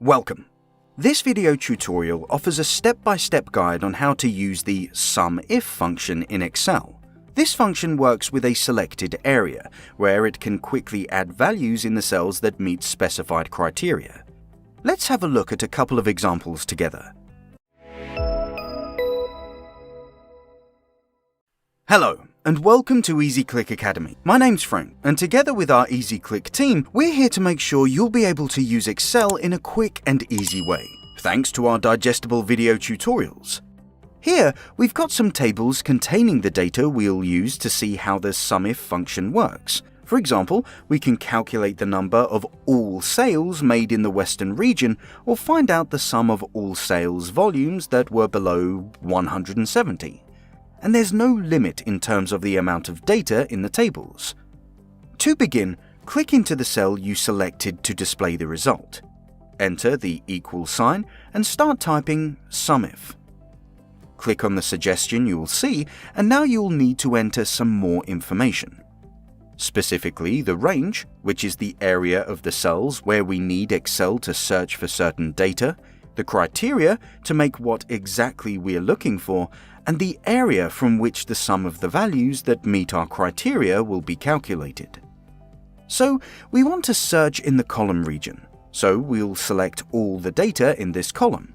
Welcome! This video tutorial offers a step-by-step guide on how to use the SUMIF function in Excel. This function works with a selected area, where it can quickly add values in the cells that meet specified criteria. Let's have a look at a couple of examples together. Hello, and welcome to EasyClick Academy. My name's Frank, and together with our EasyClick team, we're here to make sure you'll be able to use Excel in a quick and easy way, thanks to our digestible video tutorials. Here, we've got some tables containing the data we'll use to see how the SUMIF function works. For example, we can calculate the number of all sales made in the Western region, or find out the sum of all sales volumes that were below 170. And there's no limit in terms of the amount of data in the tables. To begin, click into the cell you selected to display the result. Enter the equal sign and start typing SUMIF. Click on the suggestion you'll see, and now you'll need to enter some more information. Specifically, the range, which is the area of the cells where we need Excel to search for certain data, the criteria to make what exactly we're looking for, and the area from which the sum of the values that meet our criteria will be calculated. So, we want to search in the column region, so we'll select all the data in this column.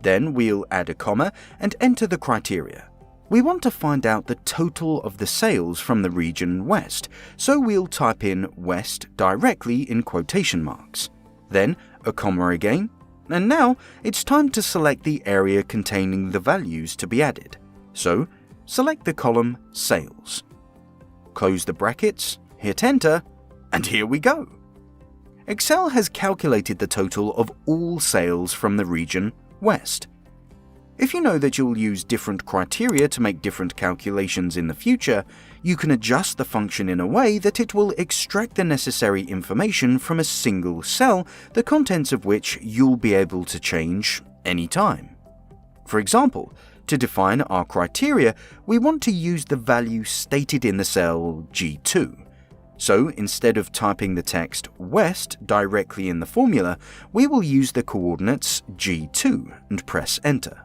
Then we'll add a comma and enter the criteria. We want to find out the total of the sales from the region West, so we'll type in West directly in quotation marks. Then a comma again. And now it's time to select the area containing the values to be added. So, select the column Sales. Close the brackets, hit Enter, and here we go! Excel has calculated the total of all sales from the region West. If you know that you'll use different criteria to make different calculations in the future, you can adjust the function in a way that it will extract the necessary information from a single cell, the contents of which you'll be able to change anytime. For example, to define our criteria, we want to use the value stated in the cell G2. So instead of typing the text West directly in the formula, we will use the coordinates G2 and press Enter.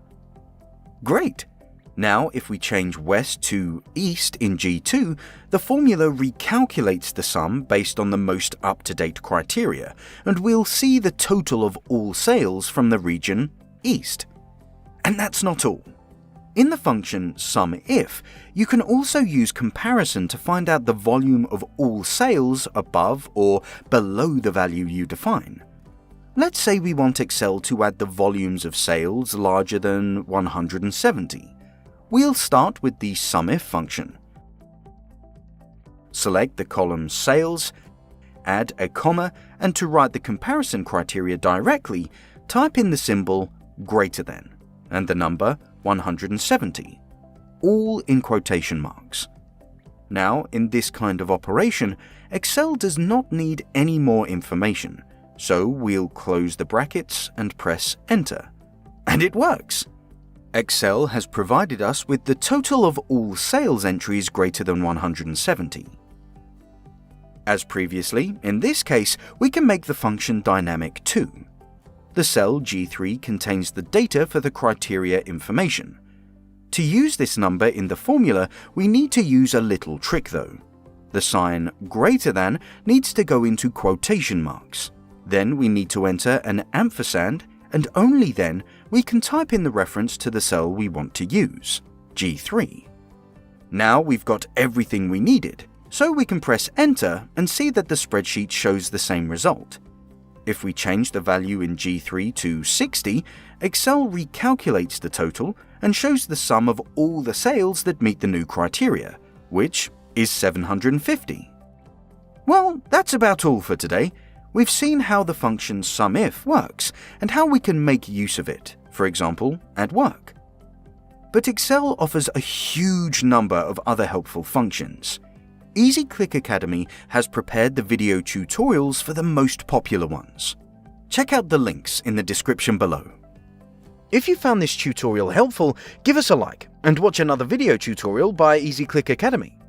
Great! Now if we change West to East in G2, the formula recalculates the sum based on the most up-to-date criteria, and we'll see the total of all sales from the region East. And that's not all. In the function SUMIF, you can also use comparison to find out the volume of all sales above or below the value you define. Let's say we want Excel to add the volumes of sales larger than 170. We'll start with the SUMIF function. Select the column Sales, add a comma, and to write the comparison criteria directly, type in the symbol greater than, and the number 170, all in quotation marks. Now, in this kind of operation, Excel does not need any more information. So we'll close the brackets and press Enter. And it works! Excel has provided us with the total of all sales entries greater than 170. As previously, in this case, we can make the function dynamic too. The cell G3 contains the data for the criteria information. To use this number in the formula, we need to use a little trick though. The sign greater than needs to go into quotation marks. Then we need to enter an ampersand, and only then we can type in the reference to the cell we want to use, G3. Now we've got everything we needed, so we can press Enter and see that the spreadsheet shows the same result. If we change the value in G3 to 60, Excel recalculates the total and shows the sum of all the sales that meet the new criteria, which is 750. Well, that's about all for today. We've seen how the function SUMIF works and how we can make use of it, for example, at work. But Excel offers a huge number of other helpful functions. EasyClick Academy has prepared the video tutorials for the most popular ones. Check out the links in the description below. If you found this tutorial helpful, give us a like and watch another video tutorial by EasyClick Academy.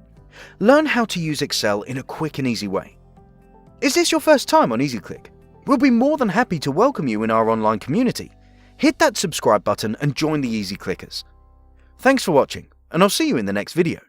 Learn how to use Excel in a quick and easy way. Is this your first time on EasyClick? We'll be more than happy to welcome you in our online community. Hit that subscribe button and join the Easy Clickers. Thanks for watching, and I'll see you in the next video.